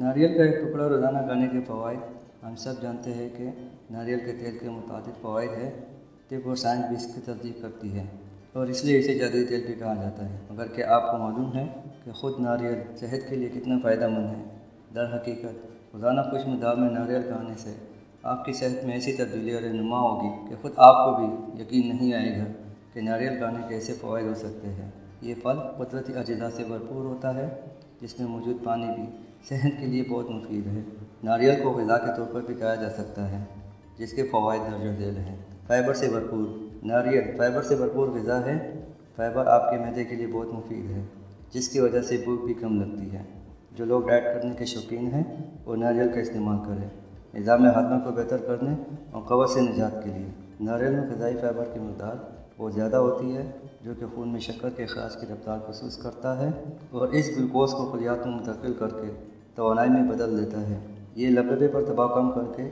नारियल का एक टुकड़ा रोज़ाना खाने के फ़वाइद। हम सब जानते हैं कि नारियल के तेल के मुताबिक फ़वाइद है। तिब और साइंस भी इसकी तस्दीक करती है और इसलिए इसे जादुई तेल भी कहा जाता है। मगर क्या आपको मालूम है कि ख़ुद नारियल सेहत के लिए कितना फ़ायदेमंद है? दर हकीकत रोज़ाना कुछ मक़दार में नारियल खाने से आपकी सेहत में ऐसी तब्दीली और रहनुमा होगी कि ख़ुद आपको भी यकीन नहीं आएगा कि नारियल खाने के ऐसे फ़वाइद हो सकते हैं। ये फल कुदरती अज़्ज़ा से भरपूर होता है, जिसमें मौजूद पानी भी सेहत के लिए बहुत मुफीद है। नारियल को ग़िज़ा के तौर पर भी खाया जा सकता है, जिसके फ़वाइद दर्ज झेल हैं। फ़ाइबर से भरपूर नारियल फ़ाइबर से भरपूर ग़िज़ा है। फ़ाइबर आपके मैदे के लिए बहुत मुफीद है, जिसकी वजह से भूख भी कम लगती है। जो लोग डाइट करने के शौकीन हैं वो नारियल का इस्तेमाल करें निज़ाम हाज़मा को बेहतर करने और कब्ज़ से निजात के लिए। नारियल में ग़िज़ाई फ़ाइबर की मक़दार बहुत ज़्यादा होती है, जो कि खून में शक्कर के अखराज की रफ्तार को सुस्त करता है और इस ग्लूकोज़ को खलियात में मुंतकिल करके तवानाई में बदल देता है। ये लबे पर दबाव कम करके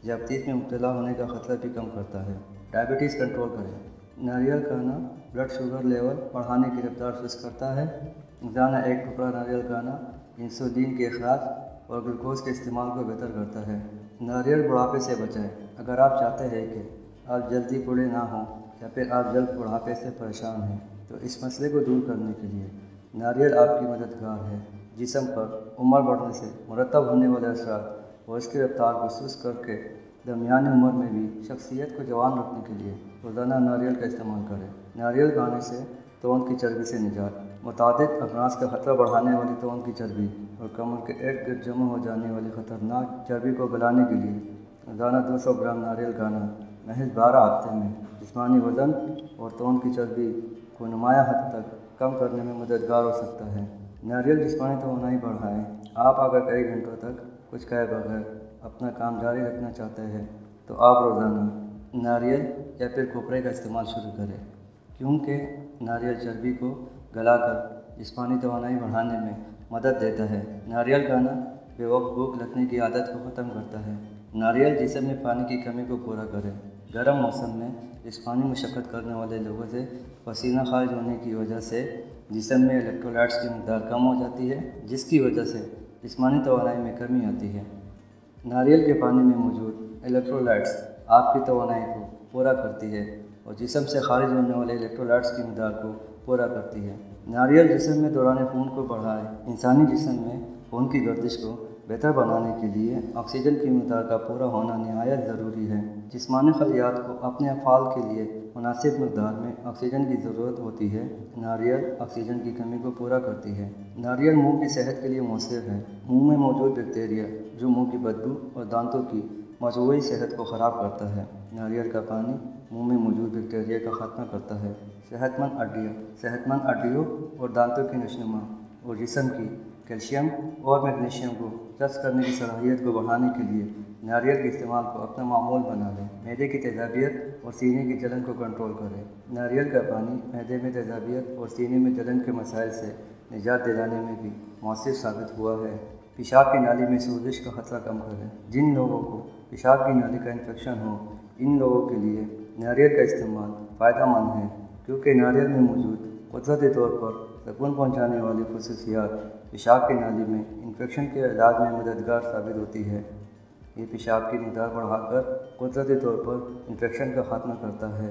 ज़ियादती में मुब्तला होने का ख़तरा भी कम करता है। डायबिटीज़ कंट्रोल करें नारियल खाना ब्लड शुगर लेवल बढ़ाने की रफ्तार सुस्त करता है। रोज़ाना एक टुकड़ा नारियल खाना इंसुलिन के अखराज और ग्लूकोज़ के इस्तेमाल को बेहतर करता है। नारियल बुढ़ापे से बचाएं। अगर आप चाहते हैं कि आप जल्दी बूढ़े ना हों या फिर आप जल्द बुढ़ापे से परेशान हैं, तो इस मसले को दूर करने के लिए नारियल आपकी मददगार है। जिस्म पर उम्र बढ़ने से मुरतब होने वाले असरात और इसकी रफ्तार को सुस्त करके दरमियानी उम्र में भी शख्सियत को जवान रखने के लिए रोज़ाना नारियल का इस्तेमाल करें। नारियल खाने से तौन की चर्बी से निजात। मुतादिद अमराज़ का ख़तरा बढ़ाने वाली तौन की चर्बी और कमर के इर्द गिर्द जमा हो जाने वाली ख़तरनाक चर्बी को गलाने के लिए रोज़ाना 200 ग्राम नारियल खाना महज 12 हफ्ते में जिस्मानी वज़न और तौन की चर्बी को नुमाया हद तक कम करने में मददगार हो सकता है। नारियल जिस्मानी तवानाई बढ़ाएँ। आप अगर कई घंटों तक कुछ खाए बगैर अपना काम जारी रखना चाहते हैं, तो आप रोज़ाना नारियल या फिर कोपरे का इस्तेमाल शुरू करें, क्योंकि नारियल चर्बी को गलाकर जिस्मानी तवानाई बढ़ाने में मदद देता है। नारियल खाना बेवक्त भूख लगने की आदत को ख़त्म करता है। नारियल जिस्म में पानी की कमी को पूरा करें। गर्म मौसम में जिस्मानी मशक्क़त करने वाले लोगों से पसीना खारिज होने की वजह से जिस्म में इलेक्ट्रोलाइट्स की मक़दार कम हो जाती है, जिसकी वजह से जिस्मानी तवानाई में कमी आती है। नारियल के पानी में मौजूद इलेक्ट्रोलाइट्स आपकी तवानाई को पूरा करती है और जिस्म से खारिज होने वाले इलेक्ट्रोलाइट्स की मक़दार को पूरा करती है। नारियल जिस्म में दौरान खून को बढ़ाए। इंसानी जिस्म में खून की गर्दिश को बेहतर बनाने के लिए ऑक्सीजन की मक़दार का पूरा होना नहायत ज़रूरी है। जिस्मानी खलियात को अपने अफ़ाल के लिए मुनासिब मक़दार में ऑक्सीजन की ज़रूरत होती है। नारियल ऑक्सीजन की कमी को पूरा करती है। नारियल मुंह की सेहत के लिए मौसर है। मुंह में मौजूद बैक्टीरिया जो मुंह की बदबू और दांतों की मजमूई सेहत को ख़राब करता है। नारियल का पानी मुंह में मौजूद बैक्टीरिया का ख़ात्मा करता है। सेहतमंद हड्डियों और दांतों की नशोनुमा और जिस्म की कैल्शियम और मैग्नीशियम को जज़्ब करने की सलाहियत को बढ़ाने के लिए नारियल के इस्तेमाल को अपना मामूल बना लें। मैदे की तेज़ाबियत और सीने की जलन को कंट्रोल करें। नारियल का पानी मैदे में तेज़ाबियत और सीने में जलन के मसाइल से निजात दिलाने में भी मौसर साबित हुआ है। पेशाब की नाली में सोजिश का ख़तरा कम करें। जिन लोगों को पेशाब की नाली का इन्फेक्शन हो, इन लोगों के लिए नारियल का इस्तेमाल फ़ायदेमंद है, क्योंकि नारियल में मौजूद कुदरती तौर पर सुकून पहुँचाने वाली खसूसियात पेशाब की नाली में इन्फेक्शन के इलाज में मददगार साबित होती है। ये पेशाब की मक़दार बढ़ाकर कुदरती तौर पर इन्फेक्शन का ख़ात्मा करता है।